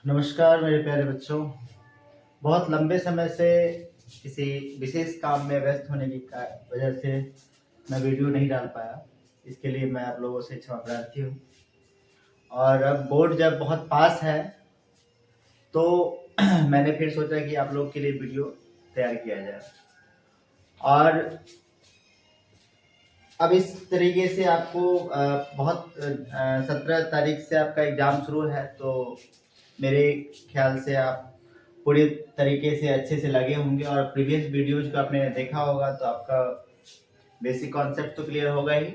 नमस्कार मेरे प्यारे बच्चों। बहुत लंबे समय से किसी विशेष काम में व्यस्त होने की वजह से मैं वीडियो नहीं डाल पाया। इसके लिए मैं आप लोगों से क्षमा प्रार्थी हूँ। और अब बोर्ड जब बहुत पास है तो मैंने फिर सोचा कि आप लोग के लिए वीडियो तैयार किया जाए। और अब इस तरीके से आपको बहुत 17 तारीख से आपका एग्ज़ाम शुरू है, तो मेरे ख्याल से आप पूरे तरीके से अच्छे से लगे होंगे। और प्रीवियस वीडियोज को आपने देखा होगा तो आपका बेसिक कॉन्सेप्ट तो क्लियर होगा ही।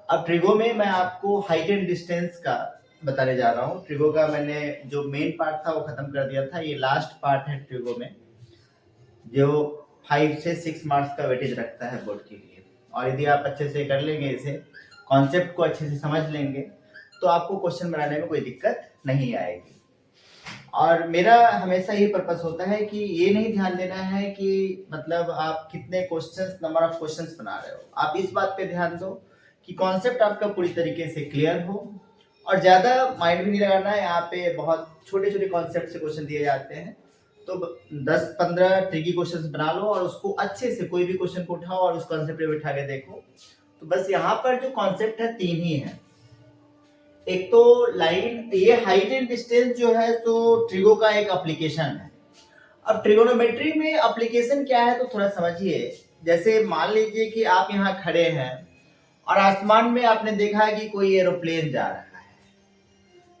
अब ट्रिगो में मैं आपको हाइट एंड डिस्टेंस का बताने जा रहा हूँ। ट्रिगो का मैंने जो मेन पार्ट था वो खत्म कर दिया था। ये लास्ट पार्ट है ट्रिगो में, जो 5 से 6 मार्क्स का वेटेज रखता है बोर्ड के लिए। और यदि आप अच्छे से कर लेंगे, इसे कॉन्सेप्ट को अच्छे से समझ लेंगे, तो आपको क्वेश्चन बनाने में कोई दिक्कत नहीं आएगी। और मेरा हमेशा ये पर्पस होता है कि ये नहीं ध्यान देना है कि मतलब आप कितने क्वेश्चंस, नंबर ऑफ क्वेश्चंस बना रहे हो। आप इस बात पे ध्यान दो कि कॉन्सेप्ट आपका पूरी तरीके से क्लियर हो। और ज़्यादा माइंड भी नहीं लगाना है। यहाँ पे बहुत छोटे छोटे कॉन्सेप्ट से क्वेश्चन दिए जाते हैं, तो 10-15 ट्रिकी क्वेश्चंस बना लो और उसको अच्छे से कोई भी क्वेश्चन को उठाओ और उस कॉन्सेप्ट पे बैठा के देखो। तो बस यहाँ पर जो कॉन्सेप्ट है 3 ही है। एक तो लाइन, ये हाइट एंड डिस्टेंस जो है तो ट्रिगो का एक एप्लीकेशन है। अब ट्रिगोनोमेट्री में एप्लीकेशन क्या है तो थोड़ा समझिए। जैसे मान लीजिए कि आप यहाँ खड़े हैं और आसमान में आपने देखा है कि कोई एरोप्लेन जा रहा है,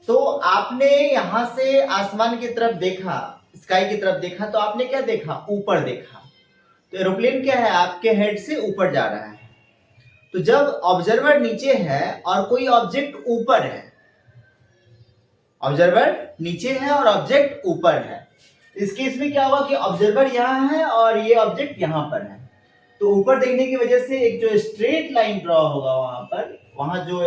तो आपने यहाँ से आसमान की तरफ देखा, स्काई की तरफ देखा, तो आपने क्या देखा? ऊपर देखा। तो एरोप्लेन क्या है? आपके हेड से ऊपर जा रहा है। तो जब ऑब्जर्वर नीचे है और कोई ऑब्जेक्ट ऊपर है, ऑब्जर्वर नीचे है और ऑब्जेक्ट ऊपर है, इस केस में क्या हुआ कि ऑब्जर्वर यहाँ है और ये ऑब्जेक्ट यहाँ पर है। तो ऊपर देखने की वजह से एक जो स्ट्रेट लाइन ड्रॉ होगा वहां पर, वहां जो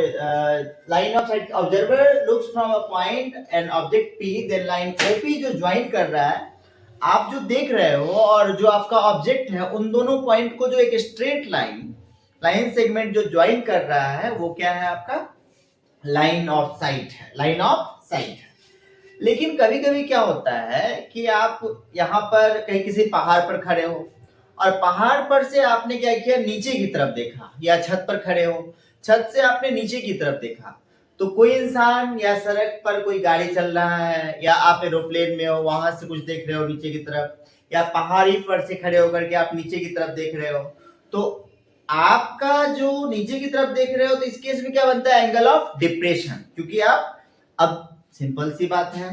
line of sight, observer looks from a point and object P, then line OP जो ज्वाइन कर रहा है, आप जो देख रहे हो और जो आपका ऑब्जेक्ट है, उन दोनों पॉइंट को जो एक स्ट्रेट लाइन सेगमेंट जो ज्वाइन कर रहा है, वो क्या है? आपका लाइन ऑफ साइट है, लाइन ऑफ साइट है। लेकिन कभी कभी क्या होता है कि आप यहाँ पर कहीं किसी पहाड़ पर खड़े हो और पहाड़ पर से आपने क्या किया? नीचे की तरफ देखा। या छत पर खड़े हो, छत से आपने नीचे की तरफ देखा। तो कोई इंसान या सड़क पर कोई गाड़ी चल रहा है, या आप एरोप्लेन में हो, वहां से कुछ देख रहे हो नीचे की तरफ, या पहाड़ी पर से खड़े होकर के आप नीचे की तरफ देख रहे हो, तो आपका जो नीचे की तरफ देख रहे हो, तो इस केस में क्या बनता है? Angle of depression. क्योंकि आप, अब सिंपल सी बात है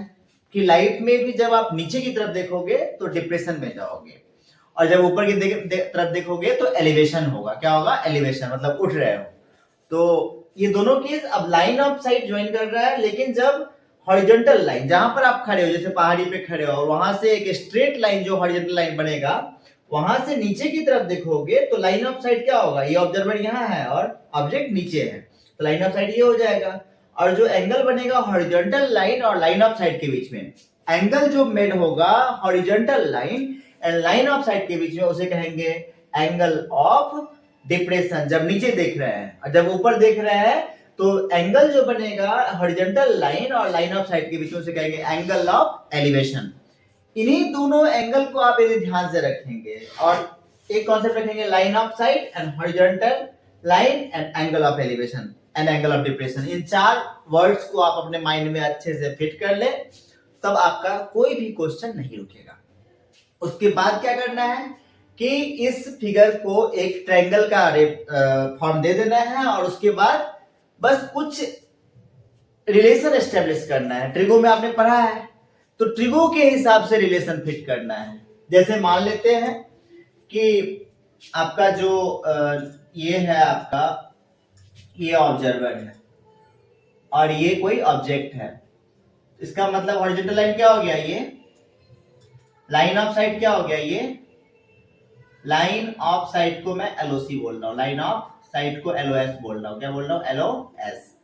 कि लाइट में भी जब आप नीचे की तरफ देखोगे तो डिप्रेशन में जाओगे, और जब ऊपर की तरफ देखोगे तो एलिवेशन होगा। क्या होगा? एलिवेशन, मतलब उठ रहे हो। तो ये दोनों केस, अब लाइन ऑफ साइट ज्वाइन कर रहा है, लेकिन जब हॉरिजॉन्टल लाइन, जहां पर आप खड़े हो, जैसे पहाड़ी पे खड़े हो, और वहां से एक स्ट्रेट लाइन जो हॉरिजॉन्टल लाइन बनेगा, वहां से नीचे की तरफ देखोगे तो लाइन ऑफ साइट क्या होगा? ये ऑब्जर्वर यहाँ है और ऑब्जेक्ट नीचे है, तो लाइन ऑफ साइट ये हो जाएगा। और जो एंगल बनेगा हॉरिजॉन्टल लाइन और लाइन ऑफ साइट के बीच में, एंगल जो मेड होगा horizontal line and line of site के बीच में, उसे कहेंगे एंगल ऑफ डिप्रेशन, जब नीचे देख रहे हैं। और जब ऊपर देख रहे हैं तो एंगल जो बनेगा हॉरिजॉन्टल लाइन और लाइन ऑफ साइट के बीच में, उसे कहेंगे एंगल ऑफ एलिवेशन। इन्हीं दोनों एंगल को आप यदि ध्यान से रखेंगे और एक कॉन्सेप्ट रखेंगे, line of site and horizontal line and angle of elevation and angle of depression, in 4 words को आप अपने माइंड में अच्छे से फिट कर ले, तब आपका कोई भी क्वेश्चन नहीं रुकेगा। उसके बाद क्या करना है कि इस फिगर को एक ट्रायंगल का फॉर्म दे देना है, और उसके बाद बस कुछ रिलेशन एस्टेब्लिश करना है। ट्रिगो में आपने पढ़ा है, तो ट्रिगो के हिसाब से रिलेशन फिट करना है। जैसे मान लेते हैं कि आपका जो ये है, आपका ये ऑब्जर्वर है और ये कोई ऑब्जेक्ट है। इसका मतलब हॉरिजॉन्टल लाइन क्या हो गया? ये लाइन ऑफ साइट क्या हो गया? ये लाइन ऑफ साइट को मैं एलओसी बोल रहा हूं, लाइन ऑफ साइट को एलओएस बोल रहा हूं। क्या बोल रहा हूं? एलओएस।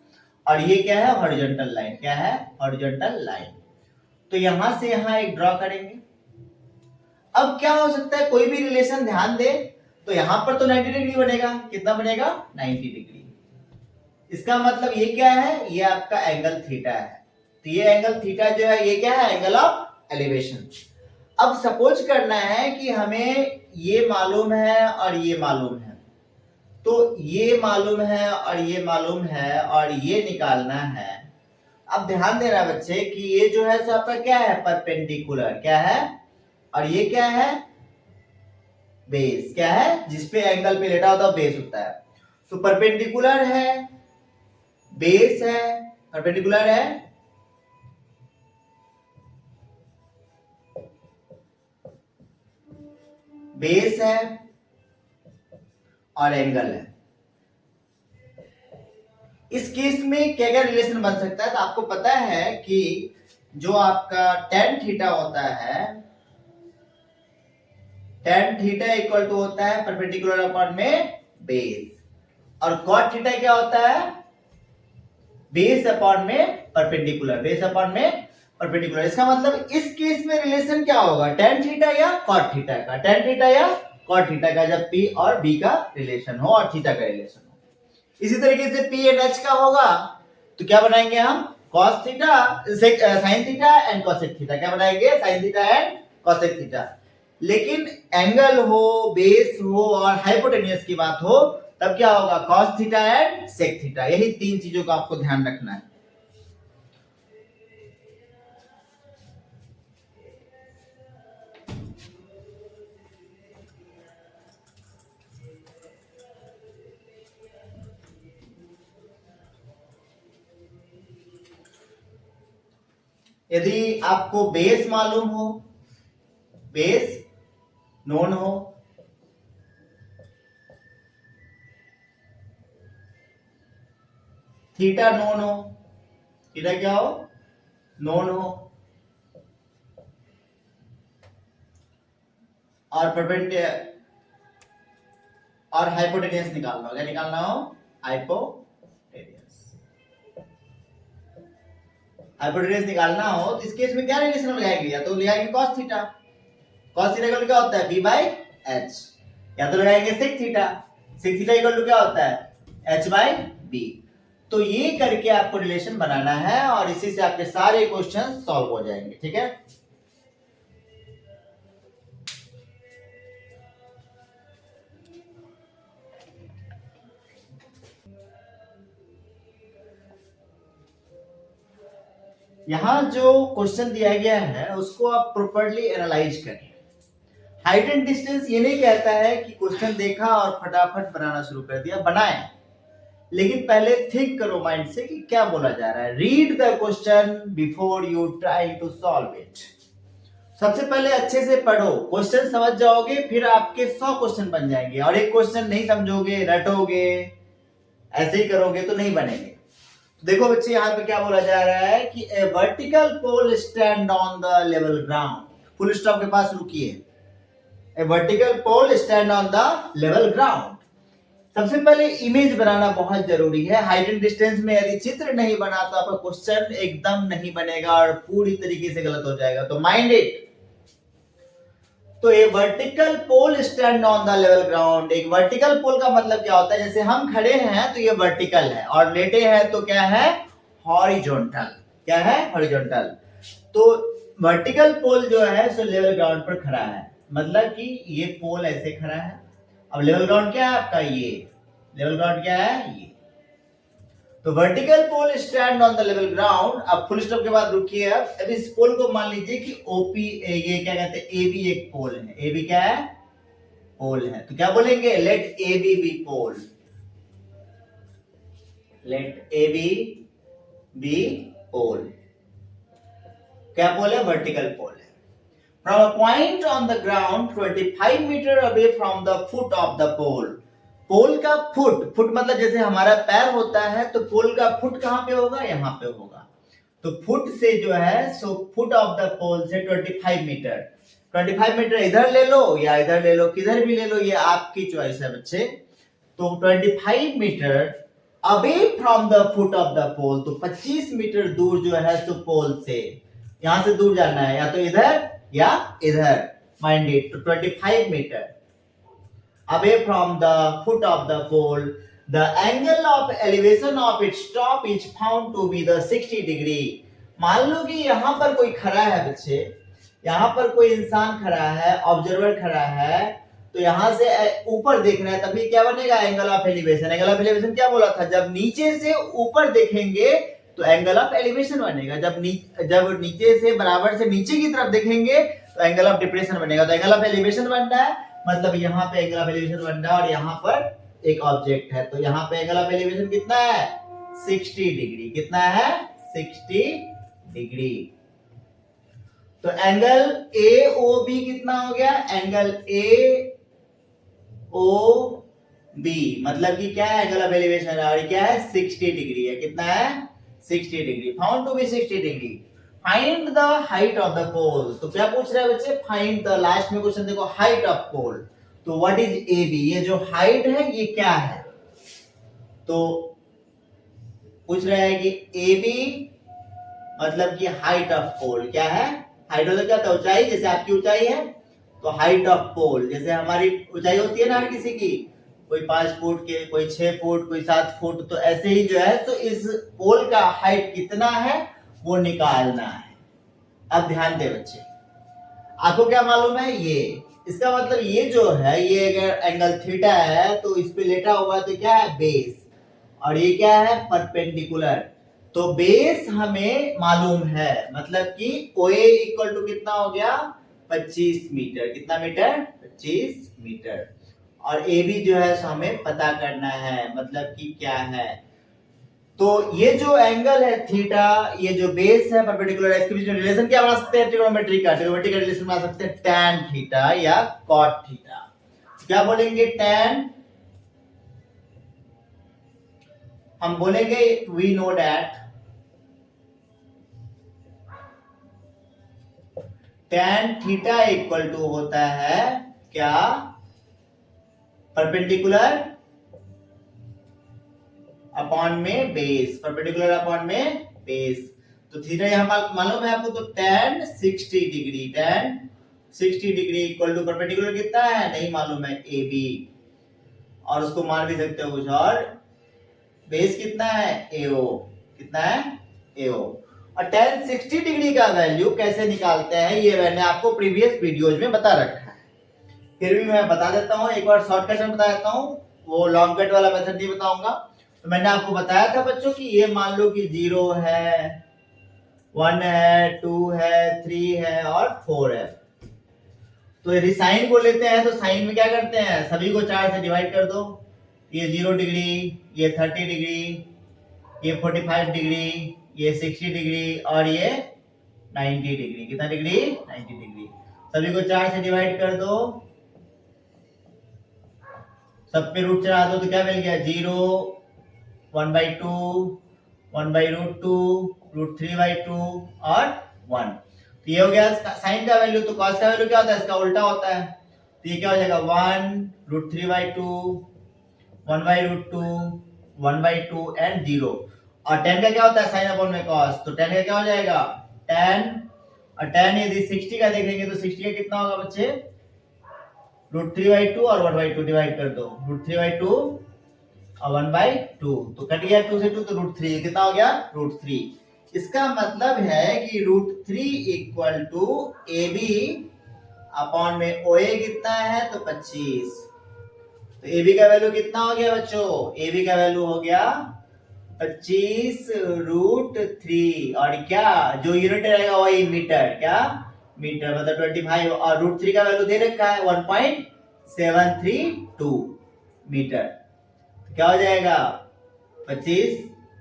और ये क्या है? Horizontal line. क्या है? Horizontal line. तो यहां से यहां एक ड्रॉ करेंगे। अब क्या हो सकता है? कोई भी रिलेशन ध्यान दे तो यहां पर तो 90 डिग्री बनेगा। कितना बनेगा? 90 डिग्री। इसका मतलब ये क्या है? ये आपका एंगल थीटा है। तो ये एंगल थीटा जो है ये क्या है, एंगल ऑफ एलिवेशन। अब सपोज करना है कि हमें ये मालूम है और ये मालूम है, तो ये मालूम है और ये मालूम है और ये निकालना है। अब ध्यान देना बच्चे कि ये जो है सो आपका क्या है, परपेंडिकुलर, क्या है, और ये क्या है, बेस, क्या है, जिसपे एंगल पे लेटा होता है बेस होता है। तो परपेंडिकुलर है, बेस है, परपेंडिकुलर है, बेस है और एंगल है। इस केस में क्या क्या रिलेशन बन सकता है, तो आपको पता है कि जो आपका tan थीटा होता है, tan थीटा इक्वल टू होता है परपेंडिकुलर अपॉन में बेस, और cot थीटा क्या होता है, बेस अपॉन में परपेंडिकुलर, बेस अपॉन में परपेंडिकुलर। इसका मतलब इस केस में रिलेशन क्या होगा, tan थीटा या cot थीटा का, tan थीटा या cot थीटा का, जब P और B का रिलेशन हो और थीटा का रिलेशन हो। इसी तरीके से P एंड H का होगा तो क्या बनाएंगे हम, cos theta sin theta and cosec theta, क्या बनाएंगे, sin theta and cosec theta. लेकिन एंगल हो, बेस हो और हाइपोटेन्यूस की बात हो तब क्या होगा, cos theta and sec theta. यही तीन चीजों का आपको ध्यान रखना है। यदि आपको बेस मालूम हो, बेस नोन हो, थीटा नोन हो, थीटा क्या हो, नोन हो, और और हाइपोटेन्यूस निकालना हो, क्या निकालना हो, हाइपोटेन्यूस निकालना हो तो इस केस में क्या रिलेशन लगाएंगे, या तो लगाएंगे cos theta, cos theta equal क्या होता है, b by h, या तो लगाएंगे sec theta, sec theta equal to क्या होता है, h by b। तो ये करके आपको रिलेशन बनाना है और इसी से आपके सारे क्वेश्चन सॉल्व हो जाएंगे, ठीक है। यहां जो क्वेश्चन दिया गया है उसको आप प्रॉपर्ली एनालाइज करें। हाइट एंड डिस्टेंस ये नहीं कहता है कि क्वेश्चन देखा और फटाफट बनाना शुरू कर दिया, बनाए, लेकिन पहले थिंक करो माइंड से कि क्या बोला जा रहा है। Read the question before you try to solve it. सबसे पहले अच्छे से पढ़ो, क्वेश्चन समझ जाओगे फिर आपके 100 क्वेश्चन बन जाएंगे, और एक क्वेश्चन नहीं समझोगे, रटोगे, ऐसे ही करोगे तो नहीं बनेंगे। देखो बच्चे यहाँ पे क्या बोला जा रहा है कि a vertical pole stand on the level ground, full stop के पास रुकिए, a vertical pole stand on the level ground. सबसे पहले इमेज बनाना बहुत जरूरी है। हाइट एंड डिस्टेंस में यदि चित्र नहीं बना तो आपका क्वेश्चन एकदम नहीं बनेगा और पूरी तरीके से गलत हो जाएगा, तो माइंड इट। तो a vertical pole stand on the level ground, एक वर्टिकल पोल का मतलब क्या होता है, जैसे हम खड़े हैं तो ये वर्टिकल है और लेटे हैं तो क्या है, हॉरिजॉन्टल, क्या है, हॉरिजॉन्टल। तो वर्टिकल पोल जो है सो लेवल ग्राउंड पर खड़ा है, मतलब कि ये पोल ऐसे खड़ा है। अब लेवल ग्राउंड क्या है आपका, ये लेवल ग्राउंड क्या है, ये। तो vertical pole stand on the level ground. अब फुल स्टॉप के बाद रुकिए। अब इस पोल को मान लीजिए कि ओपी, ये क्या कहते हैं, ए बी एक पोल है, ए बी क्या है, पोल है, तो क्या बोलेंगे, let A B pole, let A B pole. क्या पोल है, वर्टिकल पोल है। From a point on the ground 25 metre away from the foot of the pole. Pole का फुट, फुट मतलब जैसे हमारा पैर होता है तो पोल का फुट कहां पे होगा, यहां पे होगा। तो फुट से जो है सो फुट ऑफ द पोल से 25 मीटर, 25 मीटर इधर ले लो या इधर ले लो, किधर भी ले लो, ये आपकी चॉइस है बच्चे। तो 25 metre away from the foot of the pole, तो 25 मीटर दूर जो है सो पोल से, यहां से दूर जाना है, या तो इधर या इधर, माइंड इट। तो 25 metre away from the foot of the pole, the angle of elevation of its top is found to be the 60 degree. मान लो कि यहाँ पर कोई खड़ा है बच्चे, यहाँ पर कोई इंसान खड़ा है, ऑब्जर्वर खड़ा है, तो यहाँ से ऊपर देख रहा है, तभी क्या बनेगा, angle of elevation. Angle of elevation क्या बोला था, जब नीचे से ऊपर देखेंगे तो एंगल ऑफ एलिवेशन बनेगा, जब नीचे से बराबर से नीचे की तरफ देखेंगे तो एंगल ऑफ डिप्रेशन बनेगा। तो एंगल ऑफ एलिवेशन बन रहा है, मतलब यहाँ पे एंगल ऑफ एलिवेशन बन रहा है और यहाँ पर एक ऑब्जेक्ट है, तो यहाँ पे एंगल ऑफ एलिवेशन कितना है, 60 डिग्री। कितना है, 60 डिग्री। तो एंगल ए ओ बी कितना हो गया, एंगल ए ओ बी मतलब कि क्या है, एंगल ऑफ एलिवेशन है और क्या है, 60 डिग्री है। कितना है, 60 degree. Found to be 60 degree. Find the height of the pole. तो क्या पूछ रहा है बच्चे, फाइंड द, लास्ट में क्वेश्चन देखो, हाइट ऑफ पोल। तो व्हाट इज ए बी, ये जो हाइट है ये क्या है, तो पूछ रहा है कि ए बी मतलब कि हाइट ऑफ पोल क्या है, हाइट मतलब क्या था, ऊंचाई, जैसे आपकी ऊंचाई है तो हाइट ऑफ पोल, जैसे हमारी ऊंचाई होती है ना हर किसी की, कोई 5 फुट के, कोई 6 फुट, कोई 7 फुट, तो ऐसे ही जो है, तो इस पोल का हाइट कितना है वो निकालना है। अब ध्यान दे बच्चे, आपको क्या मालूम है, ये इसका मतलब ये जो है, ये अगर एंगल थीटा है तो इस पे लेटा हुआ तो क्या है, बेस, और ये क्या है, परपेंडिकुलर। तो बेस हमें मालूम है, मतलब कि OA इक्वल टू कितना हो गया, 25 मीटर। कितना मीटर, 25 मीटर। और AB जो है सो हमें पता करना है, मतलब कि क्या है। तो ये जो एंगल है थीटा, ये जो बेस है परपेंडिकुलर है, इसके बीच में रिलेशन क्या बना सकते हैं, ट्रिग्नोमेट्री का रिलेशन बना सकते हैं, tan थीटा या cot थीटा। क्या बोलेंगे, tan, हम बोलेंगे we know that tan theta equal to होता है क्या, परपेंडिकुलर अपॉन में बेस, परपेंडिकुलर अपॉन में बेस। तो थीटा यहां मालूम है आपको, तो tan 60 degree, tan 60 degree equal to perpendicular कितना है, नहीं मालूम है, AB, और उसको मान भी सकते हो कुछ और, बेस कितना है, AO। कितना है, AO। और tan 60 डिग्री का वैल्यू कैसे निकालते हैं ये मैंने आपको प्रीवियस वीडियोज में बता रखा है, फिर भी मैं बता देता हूँ, एक बार शॉर्टकट में बता देता हूँ, वो लॉन्ग कट वाला मेथड नहीं बताऊंगा। तो मैंने आपको बताया था बच्चों कि ये मान लो कि 0 है, 1 है, 2 है, 3 है और 4 है। तो यदि साइन को लेते हैं तो साइन में क्या करते हैं, सभी को 4 से डिवाइड कर दो। ये 0 डिग्री, ये 30 डिग्री, ये 45 डिग्री, ये 60 डिग्री और ये 90 डिग्री। कितना डिग्री, 90 डिग्री। सभी को 4 से डिवाइड कर दो, सब पे रूट चढ़ा दो, तो क्या मिल गया, 0, 1/2, 1/√2, √3/2 और 1। तो ये हो गया साइन का वैल्यू। तो कॉस का वैल्यू क्या होता है, इसका उल्टा होता है, तो ये क्या हो जाएगा, 1, √3/2, 1/√2, 1/2 एंड 0। और tan का क्या होता है, साइन अपॉन में कॉस, तो tan का क्या हो जाएगा, tan, और tan यदि 60 का देखेंगे तो 60 का कितना होगा बच्चे, √3/2 और 1/2 डिवाइड कर दो, √3/2 और 1/2, तो कट गया 2 से 2, तो √3 कितना हो गया, √3। इसका मतलब है कि √3 इक्वल टू AB अपॉन में OA कितना है, तो 25। तो AB का वैल्यू कितना हो गया बच्चों, AB का वैल्यू हो गया 25√3, और क्या जो यूनिट रहेगा वही मीटर, क्या मीटर, मतलब 25, और √3 का वैल्यू दे रखा है 1.732 मीटर। तो क्या हो जाएगा, 25,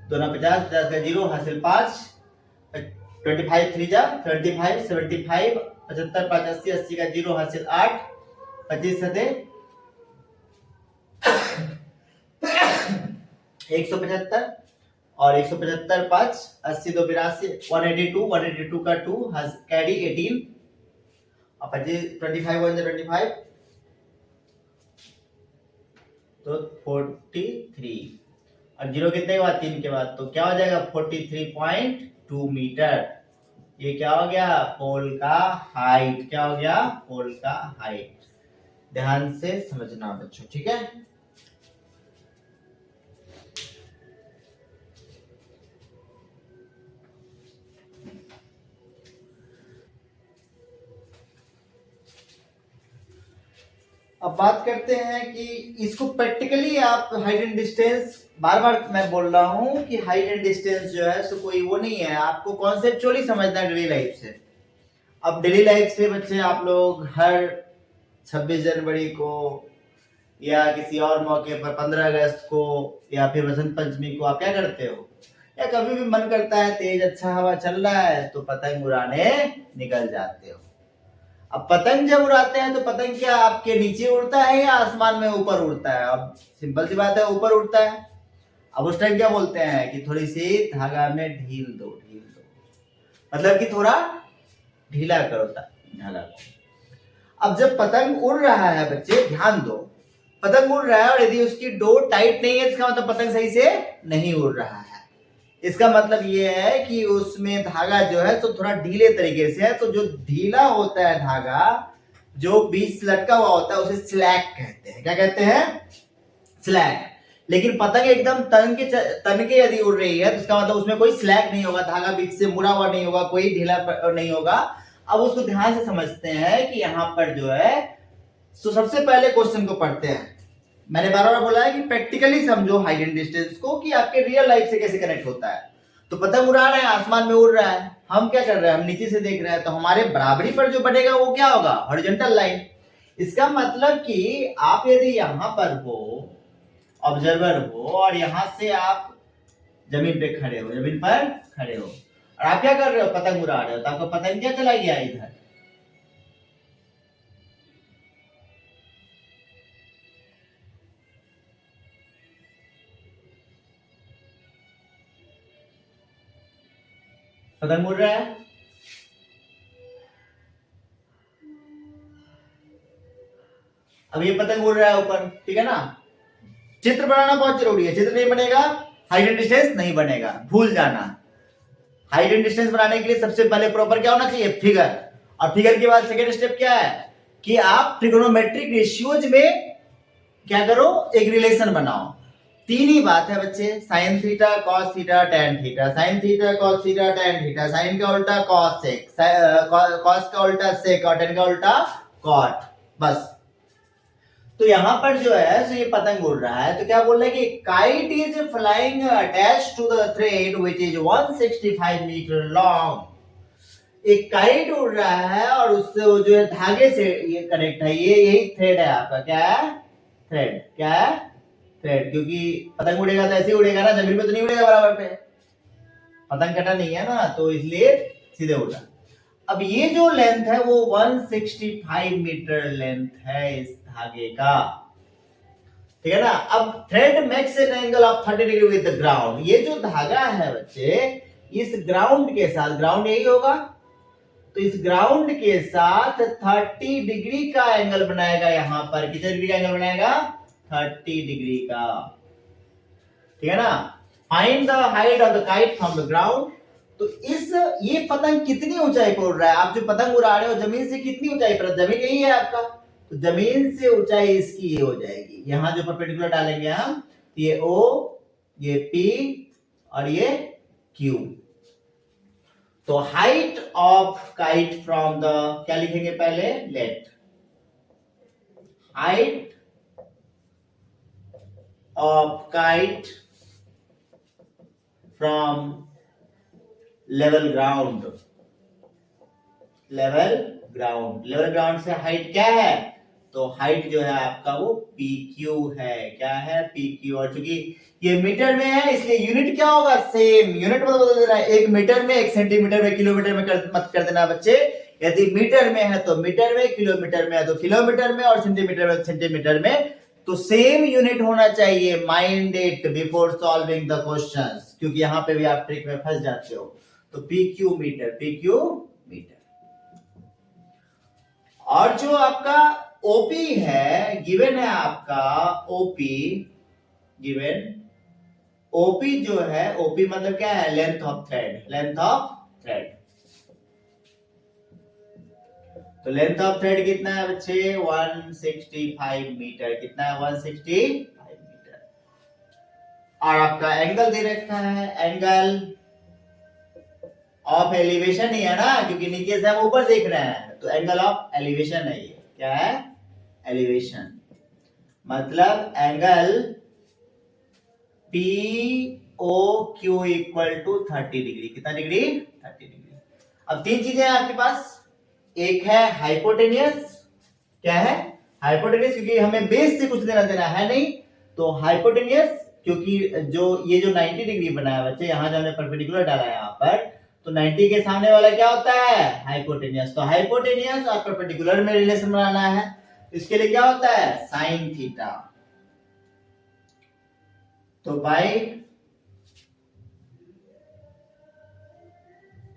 दोनों 50, 50 का 0 हासिल 5, 25 3 जा 25, 75, 75 5 80, 80 का 0 हासिल 8, 25 सते 175, और 175 5 80 2 82, 182, 182 का 2 कैरी 18, और 25 25 1 25, तो 43, और 0 कितने के बाद, 3 के बाद, तो क्या हो जाएगा 43.2 मीटर। ये क्या हो गया, पोल का हाइट। क्या हो गया, पोल का हाइट। ध्यान से समझना बच्चों, ठीक है। अब बात करते हैं कि इसको प्रैक्टिकली आप हाइट एंड डिस्टेंस, बार बार मैं बोल रहा हूं कि हाइट एंड डिस्टेंस जो है सो कोई वो नहीं है, आपको कॉन्सेप्चुअली समझना है डेली लाइफ से। अब डेली लाइफ से बच्चे आप लोग हर 26 जनवरी को या किसी और मौके पर 15 अगस्त को या फिर वसंत पंचमी को आप क्या करते हो, या कभी भी मन करता है तेज अच्छा हवा चल रहा है तो पतंग उड़ाने निकल जाते हो। अब पतंग जब उड़ाते हैं तो पतंग क्या आपके नीचे उड़ता है या आसमान में ऊपर उड़ता है? अब सिंपल सी बात है, ऊपर उड़ता है। अब उस टाइम क्या बोलते हैं कि थोड़ी सी धागा में ढील दो, ढील दो मतलब कि थोड़ा ढीला करो धागा को। अब जब पतंग उड़ रहा है बच्चे ध्यान दो, पतंग उड़ रहा है और यदि उसकी डोर टाइट नहीं है इसका मतलब पतंग सही से नहीं उड़ रहा है। इसका मतलब ये है कि उसमें धागा जो है तो थोड़ा ढीले तरीके से है, तो जो ढीला होता है धागा जो बीच से लटका हुआ होता है उसे स्लैक कहते हैं। क्या कहते हैं? स्लैक। लेकिन पतंग एकदम तन के यदि उड़ रही है तो इसका मतलब उसमें कोई स्लैक नहीं होगा, धागा बीच से मुड़ा हुआ नहीं होगा, कोई ढीला नहीं होगा। अब उसको ध्यान से समझते हैं कि यहाँ पर जो है तो सबसे पहले क्वेश्चन को पढ़ते हैं। मैंने बार बार बोला है कि प्रैक्टिकली समझो हाइट एंड डिस्टेंस को कि आपके रियल लाइफ से कैसे कनेक्ट होता है। तो पतंग उड़ा रहा है, आसमान में उड़ रहा है, हम क्या कर रहे हैं, हम नीचे से देख रहे हैं, तो हमारे बराबरी पर जो बनेगा वो क्या होगा? Horizontal line. इसका मतलब कि आप यदि यहां पर हो, ऑब्जर्वर हो, और यहां से आप जमीन पे खड़े हो, जमीन पर खड़े हो और आप क्या कर रहे हो? पतंग उड़ा रहे हो, तो आपका पतंग क्या चला गया इधर, पतंग उड़ रहा है। अब ये पतंग उड़ रहा है ऊपर, ठीक है ना। चित्र बनाना बहुत जरूरी है, चित्र नहीं बनेगा हाइट एंड डिस्टेंस नहीं बनेगा, भूल जाना। हाइट एंड डिस्टेंस बनाने के लिए सबसे पहले प्रॉपर क्या होना चाहिए? फिगर। और फिगर के बाद सेकेंड स्टेप क्या है कि आप ट्रिगोनोमेट्रिक रेशियोज में क्या करो? एक रिलेशन बनाओ। तीन ही बात है बच्चे, sine theta cos theta tan theta, sine theta cos theta tan theta, sine का उल्टा कॉस सेक, कॉस का उल्टा सेक और टेन का उल्टा कॉट, बस। तो यहां पर जो है तो ये पतंग उड़ रहा है, तो क्या बोल रहा है कि kite is flying attached to the thread which is 165 metre long. एक काइट उड़ रहा है और उससे वो जो है धागे से ये कनेक्ट है, ये यही थ्रेड है आपका। क्या है? थ्रेड। क्या है? थ्रेड। क्योंकि पतंग उड़ेगा तो ऐसे ही उड़ेगा ना, जमीन पे तो नहीं उड़ेगा बराबर पे, पतंग कटा नहीं है ना, तो इसलिए सीधे उड़ा। अब ये जो लेंथ है वो 165 मीटर लेंथ है इस धागे का, ठीक है ना। अब thread makes an angle of 30 degree with the ground. ये जो धागा है बच्चे इस ग्राउंड के साथ, ग्राउंड यही होगा, तो इस ग्राउंड के साथ 30 डिग्री का एंगल बनाएगा। यहां पर कितने डिग्री का एंगल बनाएगा? 30 डिग्री का, ठीक है ना। Find the height of the kite from the ground. तो ये पतंग कितनी ऊंचाई पर उड़ रहा है? आप जो पतंग उड़ा रहे हो जमीन से कितनी ऊंचाई पर? जमीन यही है आपका, तो जमीन से ऊंचाई इसकी ये हो जाएगी। यहां जो परपेंडिकुलर डालेंगे हम, ये O, ये P और ये Q। तो height of kite from the, क्या लिखेंगे पहले? Let height of kite from level ground. Level ground, level ground से हाइट क्या है? तो हाइट जो है आपका वो PQ है। क्या है? PQ। और चूंकि ये मीटर में है इसलिए यूनिट क्या होगा? सेम। यूनिट मतलब बदल देना है, एक मीटर में, एक सेंटीमीटर में, किलोमीटर में मत कर देना बच्चे। यदि मीटर में है तो मीटर में, किलोमीटर में है तो किलोमीटर में, और सेंटीमीटर में सेंटीमीटर में, तो सेम यूनिट होना चाहिए। Mind it before solving the questions, क्योंकि यहां पे भी आप ट्रिक में फंस जाते हो। तो PQ मीटर, PQ मीटर। और जो आपका OP है, गिवन है आपका OP, गिवन OP जो है, OP मतलब क्या है? Length of thread, length of thread. तो लेंथ ऑफ थ्रेड कितना है बच्चे? 165 मीटर। कितना है? 165 मीटर। और आपका एंगल दे रखा है, एंगल ऑफ एलिवेशन ही है ना, क्योंकि नीचे से हम ऊपर देख रहे हैं, तो एंगल ऑफ एलिवेशन है ये। क्या है? एलिवेशन। मतलब angle P O Q equal to 30 degree. कितना डिग्री? 30 डिग्री। अब तीन चीजें हैं आपके पास। एक है हाइपोटेनियस। क्या है? हाइपोटेनियस, क्योंकि हमें बेस से कुछ लेना देना है नहीं, तो हाइपोटेनियस, क्योंकि जो ये जो 90 डिग्री बना है बच्चे, यहाँ जो हमने परपेंडिकुलर डाला है यहाँ पर, तो 90 के सामने वाला क्या होता है? हाइपोटेनियस। तो हाइपोटेनियस और परपेंडिकुलर में रिलेशन बनाना है, इसके लिए क्या होता है? Sine theta. तो by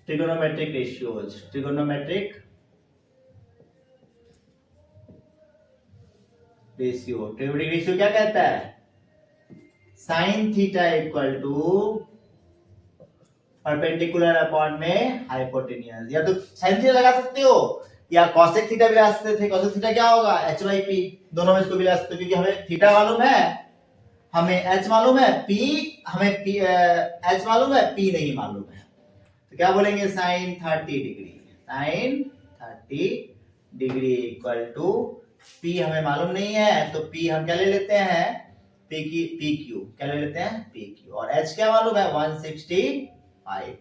trigonometric ratios, trigonometric ratio, trigonometric ratio क्या कहता है? Sine theta equal to perpendicular upon में हाइपोटेनियस। या तो साइन थीटा लगा सकते हो या कॉसेक थीटा भी लगा सकते थे। कॉसेक थीटा क्या होगा? h by P. दोनों में इसको भी लगा सकते हो, क्योंकि हमें थीटा मालूम है, हमें h मालूम है, p हमें h मालूम है, p नहीं मालूम है। तो क्या बोलेंगे? Sine 30 degree, sine 30 degree equal to p हमें मालूम नहीं है, तो p हम क्या ले लेते हैं? P Q. क्या ले लेते हैं? P Q. और h क्या मालूम है? 165।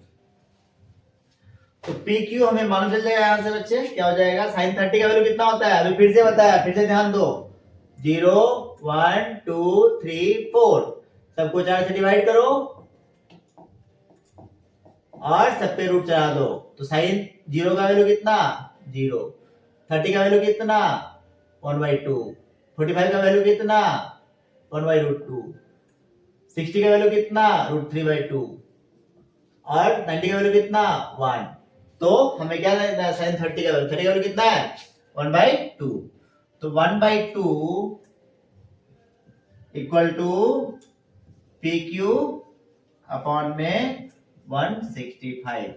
तो पी क्यू हमें मालूम चल जाएगा यहां से बच्चे। क्या हो जाएगा? साइन 30 का वैल्यू कितना होता है? अभी फिर से बताया, फिर से ध्यान दो। 0 1 2 3 4, सबको 4 से डिवाइड करो और सब पे रूट चढ़ा दो। तो साइन 0 का वैल्यू कितना? 0। 30 का वैल्यू कितना? 1/2। 45 का वैल्यू कितना? 1/√2। 60 का वैल्यू कितना? √3/2। और 90 का वैल्यू कितना? 1। तो हमें क्या लेना है? साइन 30 का वैल्यू। 30 का वैल्यू कितना है? 1/2। तो 1/2 equal to P Q upon में 165।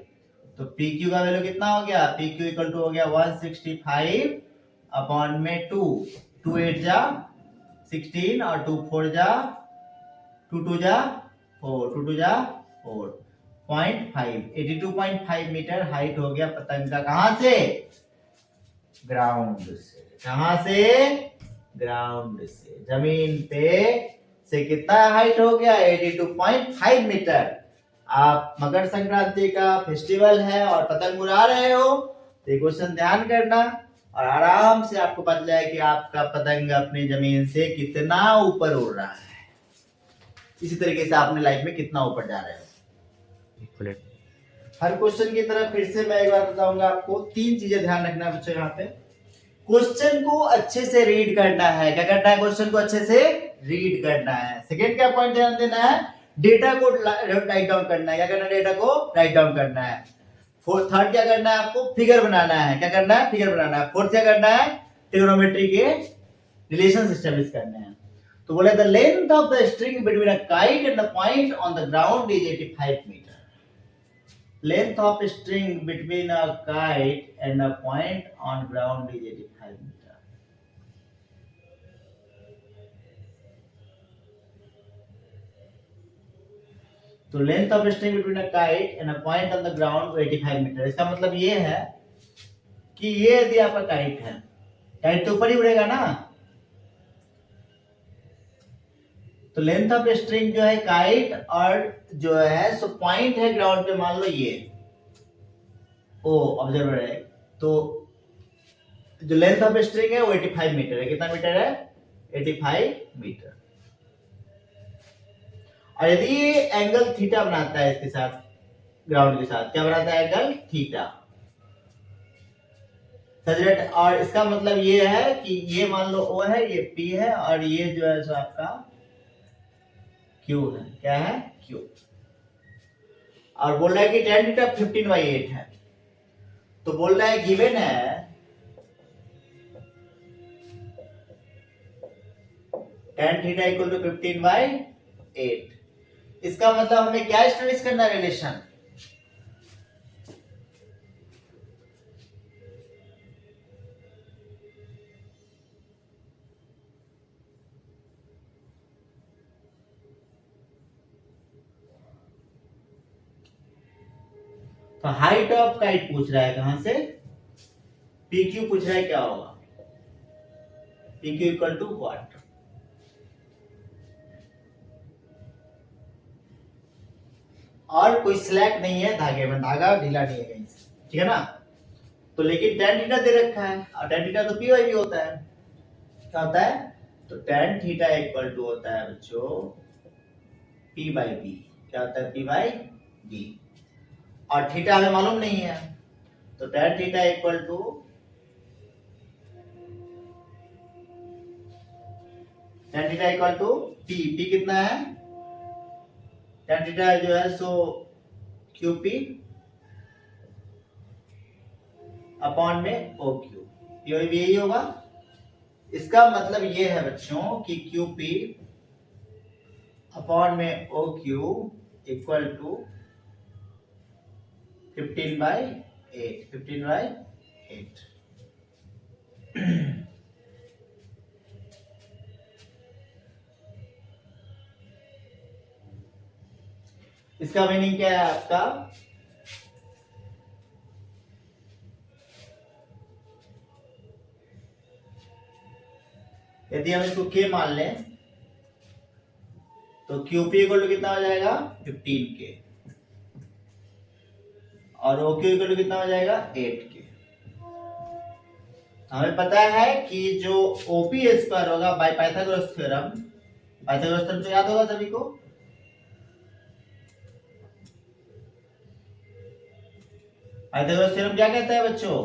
तो पी क्यू का वैल्यू कितना हो गया? पी क्यू इक्वल टू हो गया 165 अपॉन में 2। 2 8 जा 16 और 2 4 जा 2 2 जा 4, 2 2 जा 4, 0.5, 82.5 मीटर हाइट हो गया पतंग का। कहां से? ग्राउंड से। कहां से? ग्राउंड से। जमीन पे से कितना हाइट हो गया? 82.5 मीटर। आप मकर संक्रांति का फेस्टिवल है और पतंग उड़ा रहे हो, तो ये क्वेश्चन ध्यान करना और आराम से आपको पता चला है कि आपका पतंग अपनी जमीन से कितना ऊपर उड़ रहा है। इसी तरीके से आपने लाइफ में कितना ऊपर जा रहे हो। हर क्वेश्चन की तरफ फिर से मैं एक बार बताऊंगा आपको। तीन चीजें ध्यान रखना बच्चों यहाँ पे। क्वेश्चन को अच्छे से रीड करना है। क्या करना है? क्वेश्चन को अच्छे से रीड करना है। सेकेंड क्या पॉइंट ध्यान देना है? डेटा को राइट डाउन करना है। क्या करना है? डेटा को राइट डाउन करना है। फोर्थ, थर्ड क्या करना है? आपको फिगर बनाना है। क्या करना है? फिगर बनाना है। फोर्थ क्या करना है? ट्रिगोनोमेट्री के रिलेशंस एस्टैब्लिश करने हैं। तो बोले the length of the string between a kite and the point on the ground is 85 metre. Length of string between a kite and a point on ground is 85 meter. तो length of string between a kite and a point on the ground 85 metre. इसका मतलब ये है कि ये यदि आपका kite है, काइट तो ऊपर ही उड़ेगा ना, तो लेंथ ऑफ स्ट्रिंग जो है काइट और जो है सो पॉइंट है ग्राउंड पे, मान लो ये ओ ऑब्जर्वर है, तो जो लेंथ ऑफ स्ट्रिंग है वो 85 मीटर है। कितना मीटर है? 85 मीटर। और यदि ये एंगल थीटा बनाता है इसके साथ, ग्राउंड के साथ क्या बनाता है? Angle theta. और इसका मतलब ये है कि ये मान लो O है, ये P है और ये जो है सो आपका Q है। क्या है? Q। और बोल रहा है कि tan थीटा 15/8 है। तो बोल रहा है गिवन है tan थीटा इक्वल टू 15/8। इसका मतलब हमें क्या एस्टैब्लिश करना है? रिलेशन। तो हाइट ऑफ काइट पूछ रहा है, कहां से? पी क्यू पूछ रहा है, क्या होगा? P Q equal to what? और कोई स्लैक नहीं है धागे में, धागा ढीला नहीं है कहीं से, ठीक है ना। तो लेकिन tan थीटा दे रखा है और tan थीटा तो पी वाई भी होता है, क्या होता है, तो tan थीटा इक्वल टू होता है बच्चों p बाई बी, क्या होता है p बाई बी, और थीटा हमें मालूम नहीं है, तो tan theta equal to tan theta equal to p कितना है, tan थीटा जो है सो QP अपॉन में OQ, ये भी यही होगा। इसका मतलब ये है बच्चों कि QP अपॉन में OQ इक्वल टू 15/8, 15/8। इसका मीनिंग क्या है आपका, यदि हम इसको K मान लें तो QP इक्वल टू कितना हो जाएगा 15K और OQ इक्वल टू कितना हो जाएगा 8K। हमें पता है कि जो OP स्क्वायर होगा by Pythagoras theorem, Pythagoras theorem तो याद होगा सभी को, पाइथागोरस थ्योरम क्या कहता है बच्चों,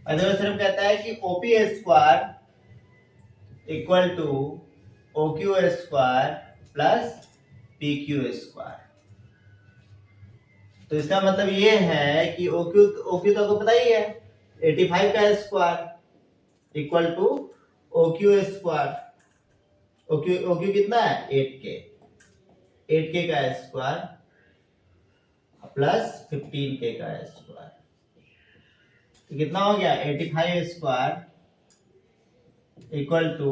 पाइथागोरस थ्योरम कहता है कि OP square equal to OQ square plus PQ square. तो इसका मतलब ये है कि OQ तो आपको पता ही है 85 का square equal to OQ square, OQ कितना है 8K का स्क्वायर प्लस 15K का स्क्वायर, तो कितना हो गया 85 square equal to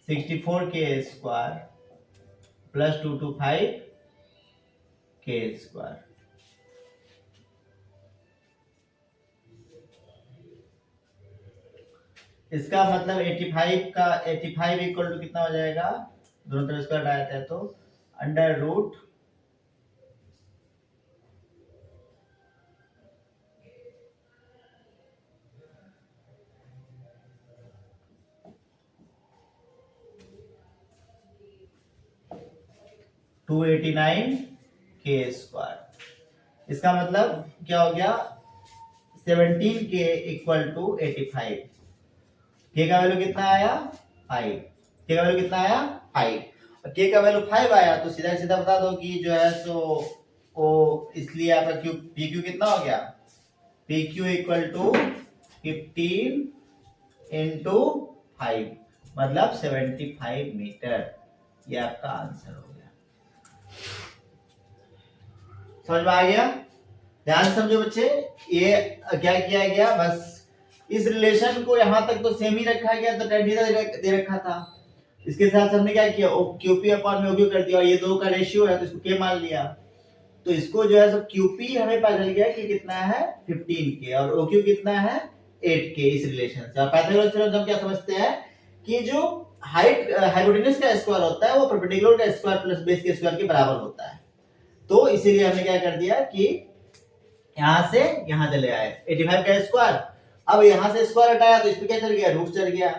64K square plus 225K square. इसका मतलब 85 इक्वल टू कितना हो जाएगा, दोनों तरफ स्क्वायर हटाते हैं तो अंडर रूट 289K स्क्वायर। इसका मतलब क्या हो गया 17K इक्वल टू 85, K का वैल्यू कितना आया 5, K का वैल्यू कितना आया 5, और K का वैल्यू 5 आया तो सीधा सीधा बता दो कि जो है सो ओ, इसलिए आपका PQ कितना हो गया, PQ इक्वल टू 15 इंटू 5 मतलब 75 मीटर, ये आपका आंसर हो गया। समझ में आ गया, ध्यान से समझो बच्चे, ये क्या किया गया, बस इस रिलेशन को यहां तक तो सेम ही रखा गया, तो tan थीटा दे रखा था, इसके साथ हमने क्या किया QP अपॉन में OQ कर दिया, और ये दो का रेशियो है तो इसको K मान लिया, तो इसको जो है सब QP हमें पता चल गया कि कितना है 15K और OQ कितना है 8K इस रिलेशन से। और पाइथागोरस थ्योरम हम क्या समझते हैं कि जो हाइट हाइपोटेन्यूज का स्क्वायर होता है वो परपेंडिकुलर का स्क्वायर प्लस बेस के स्क्वायर के बराबर होता है, तो इसीलिए हमने क्या कर दिया कि यहां से यहां चले आए 85 का स्क्वायर, अब यहां से स्क्वायर हटाया तो इसमें क्या चल गया रूट चल गया,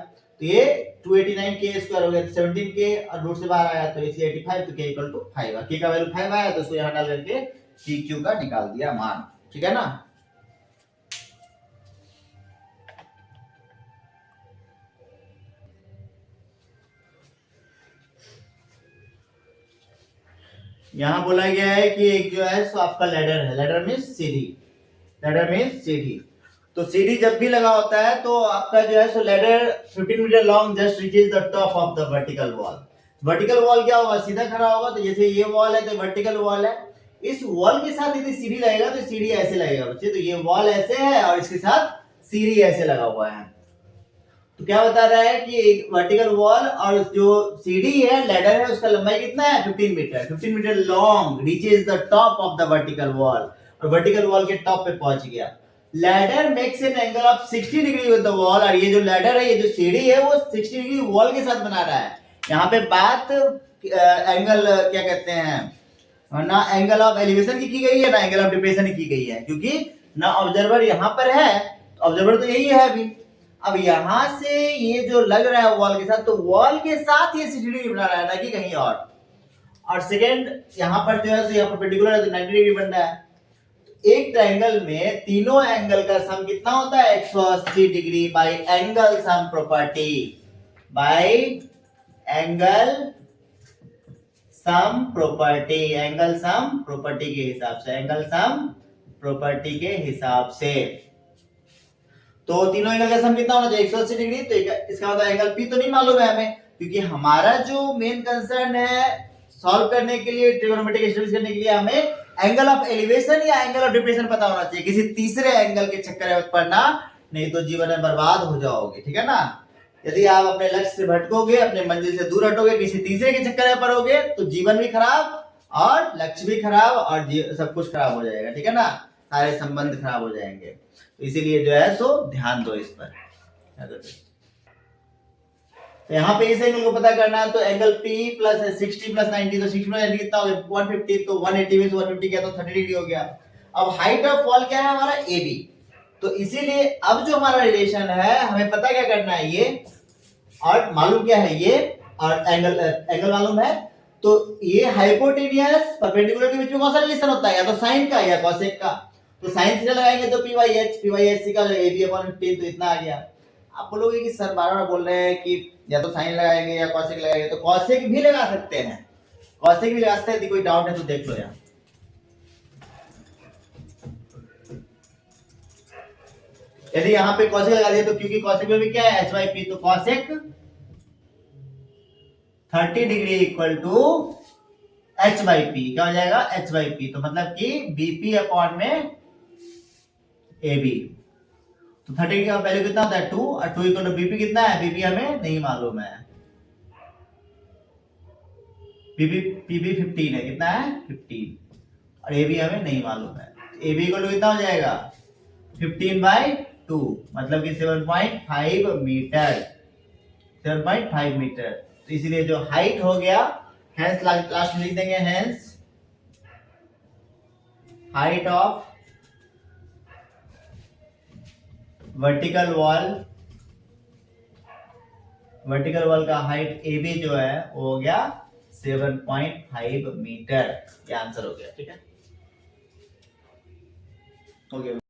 तो ये 289K स्क्वायर हो गया 17K और रूट से बाहर आया तो इसलिए 85, तो K इक्वल टू 5, K का वैल्यू 5 आया तो इसको यहां डाल करके PQ का निकाल दिया मान, ठीक है ना। यहां बोला गया है कि एक जो है सो आपका लैडर है, लैडर मींस सीढ़ी, लैडर मींस सीढ़ी, तो सीढ़ी जब भी लगा होता है तो आपका जो है सो ladder 15 metre long just reaches the top of the vertical wall. Vertical wall क्या होगा, सीधा खड़ा होगा, तो जैसे ये वॉल है तो वर्टिकल वॉल है, इस वॉल के साथ यदि सीढ़ी लगेगा तो सीढ़ी ऐसे लगेगा बच्चे, तो ये वॉल ऐसे है और इसके साथ सीढ़ी ऐसे लगा हुआ है, तो क्या बता रहा है कि एक वर्टिकल वॉल और जो सीढ़ी है लैडर है उसका लंबाई कितना है 15 metre, 15 metre long reaches the top of the vertical wall, और वर्टिकल वॉल के टॉप पे पहुंच गया। Ladder makes an angle of 60 degree with the wall, और ये जो लैडर है, ये जो सीढ़ी है वो 60 डिग्री वॉल के साथ बना रहा है, यहाँ पे बात एंगल क्या कहते हैं ना एंगल ऑफ एलिवेशन की गई है ना एंगल ऑफ डिप्रेशन की गई है, क्योंकि ना ऑब्जर्वर यहाँ पर है, ऑब्जर्वर तो यही है अभी। अब यहाँ से ये जो लग रहा है वॉल के साथ, तो वॉल के साथ ये 60 डिग्री बना रहा है ना कि कहीं और सेकेंड यहाँ पर जो है यहाँ परपेंडिकुलर है तो 90 डिग्री बन रहा है। एक ट्रायंगल में तीनों एंगल का सम कितना होता है 180 degree by angle sum property, bye angle sum property, angle sum property के हिसाब से, एंगल सम प्रॉपर्टी के हिसाब से। तो तीनों एंगल का सम कितना होना चाहिए 180 डिग्री। तो इसका मतलब एंगल पी तो नहीं मालूम है हमें, क्योंकि हमारा जो मेन कंसर्न है सॉल्व करने के लिए, ट्रिगोनोमेट्रिक एस्टेब्लिश करने के लिए हमें एंगल ऑफ एलिवेशन या एंगल ऑफ डिप्रेशन पता होना चाहिए, किसी तीसरे एंगल के चक्कर में पड़ना नहीं तो जीवन में बर्बाद हो जाओगे, ठीक है ना। यदि आप अपने लक्ष्य से भटकोगे, अपने मंजिल से दूर हटोगे, किसी तीसरे के चक्कर में पड़ोगे तो जीवन भी खराब और लक्ष्य भी खराब और सब कुछ खराब हो जाएगा, ठीक है ना, सारे संबंध खराब हो जाएंगे। तो इसीलिए जो है सो ध्यान दो इस पर। तो यहाँ पे इस एंगल को पता करना है, तो एंगल P प्लस 60 प्लस 90, तो 60 प्लस 90 कितना हो गया 150, तो 180 में 150 क्या तो 30 डिग्री हो गया। अब हाइट ऑफ वॉल क्या है हमारा AB, तो इसीलिए अब जो हमारा रिलेशन है हमें पता क्या करना है ये, और मालूम क्या है ये, और एंगल मालूम है, तो ये हाइपोटेनियस परपेंडिकुलर के बीच में कौन सा रिलेशन होता है, या तो साइन का या कॉसेक का। तो साइन थीटा लगाएंगे तो PYH का जो AB/15 तो इतना आ गया। आप बोलोगे कि सर बार-बार बोल रहे हैं कि या तो साइन लगाएंगे या कॉसेक लगाएंगे, तो कॉसेक भी लगा सकते हैं, कॉसेक भी लगा सकते हैं। यदि कोई डाउट है तो देख लो यहाँ। यदि यहाँ पे कॉसेक लगा दिया तो क्योंकि कॉसेक में भी क्या है h/p, तो cosec 30 degree equal to h/p, क्या हो जाएगा h/p, तो मतलब कि BP अपॉन में AB। तो 30 का वैल्यू कितना होता है 2, और 2 इक्वल टू BP कितना है, BP हमें नहीं मालूम है, PP 15 है, कितना है 15, और AB हमें नहीं मालूम है। AB इक्वल टू कितना हो जाएगा 15/2, मतलब कि 7.5 मीटर, 7.5 मीटर। तो इसीलिए जो हाइट हो गया, हेंस लास्ट में लिख देंगे, hence height of vertical wall का हाइट AB जो है वो हो गया 7.5 मीटर। ये आंसर हो गया, ठीक है, हो गया।